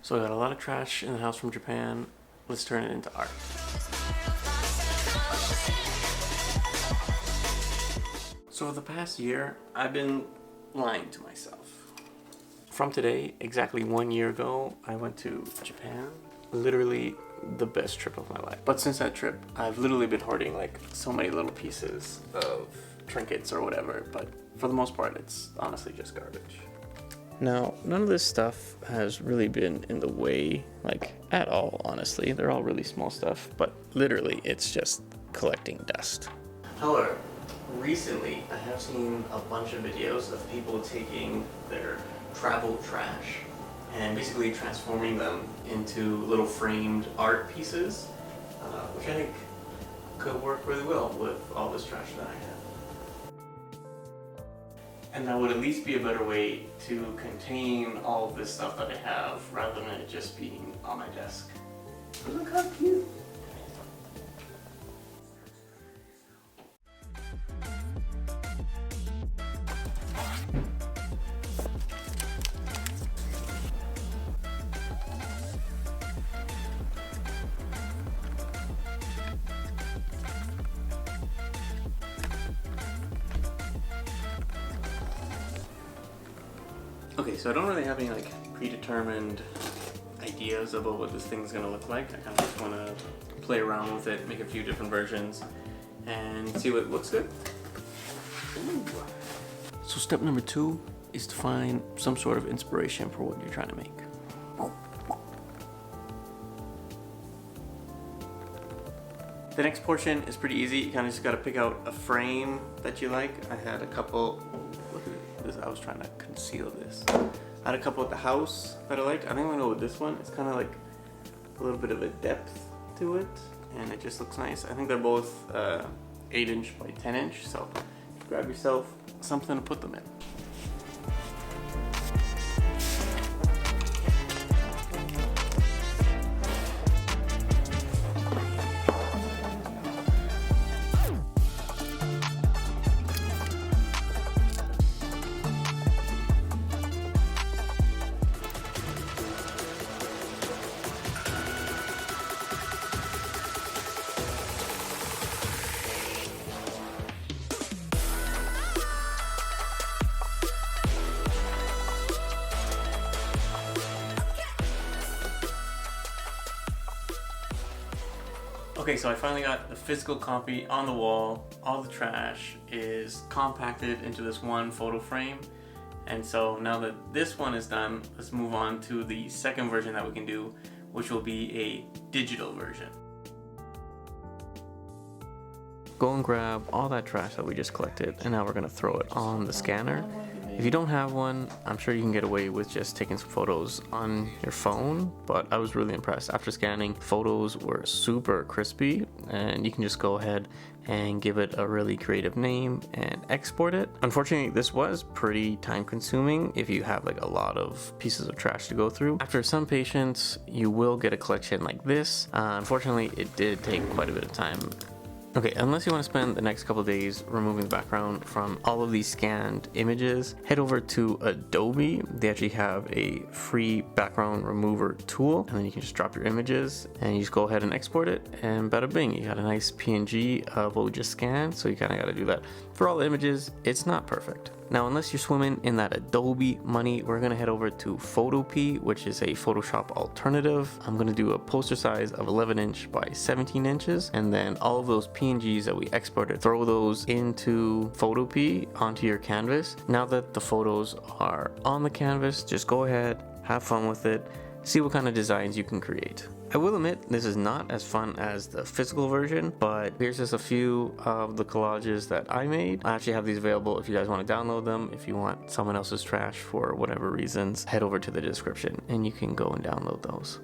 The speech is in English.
So I got a lot of trash in the house from Japan. Let's turn it into art. So for the past year, I've been lying to myself. From today, exactly 1 year ago, I went to Japan. Literally the best trip of my life. But since that trip, I've literally been hoarding like so many little pieces of trinkets or whatever, but for the most part, it's honestly just garbage. Now, none of this stuff has really been in the way, like, at all, honestly. They're all really small stuff, but literally, it's just collecting dust. However, recently, I have seen a bunch of videos of people taking their travel trash and basically transforming them into little framed art pieces, which I think could work really well with all this trash that I have. And that would at least be a better way to contain all of this stuff that I have rather than it just being on my desk. But look how cute! Okay, so I don't really have any like predetermined ideas about what this thing's gonna look like. I kind of just want to play around with it, make a few different versions, and see what looks good. Ooh. So step number 2 is to find some sort of inspiration for what you're trying to make. The next portion is pretty easy. You kind of just got to pick out a frame that you like. I had a couple. Look at this. I was trying to conceal this. I had a couple at the house that I liked. I think I'm gonna go with this one. It's kind of like a little bit of a depth to it, and it just looks nice. I think they're both 8" by 10", so grab yourself something to put them in. Okay, so I finally got the physical copy on the wall. All the trash is compacted into this one photo frame. And so now that this one is done, let's move on to the second version that we can do, which will be a digital version. Go and grab all that trash that we just collected, and now we're gonna throw it on the scanner. If you don't have one, I'm sure you can get away with just taking some photos on your phone, but I was really impressed. After scanning, photos were super crispy, and you can just go ahead and give it a really creative name and export it. Unfortunately, this was pretty time consuming if you have like a lot of pieces of trash to go through. After some patience, you will get a collection like this. Unfortunately, it did take quite a bit of time. Okay, unless you want to spend the next couple of days removing the background from all of these scanned images, head over to Adobe. They actually have a free background remover tool, and then you can just drop your images and you just go ahead and export it, and bada bing, you got a nice PNG of what we just scanned. So you kind of got to do that for all the images. It's not perfect. Now, unless you're swimming in that Adobe money, we're gonna head over to Photopea, which is a Photoshop alternative. I'm gonna do a poster size of 11" by 17", and then all of those PNGs that we exported, throw those into Photopea onto your canvas. Now that the photos are on the canvas, just go ahead, have fun with it, see what kind of designs you can create. I will admit this is not as fun as the physical version, but here's just a few of the collages that I made. I actually have these available if you guys want to download them. If you want someone else's trash for whatever reasons, head over to the description and you can go and download those.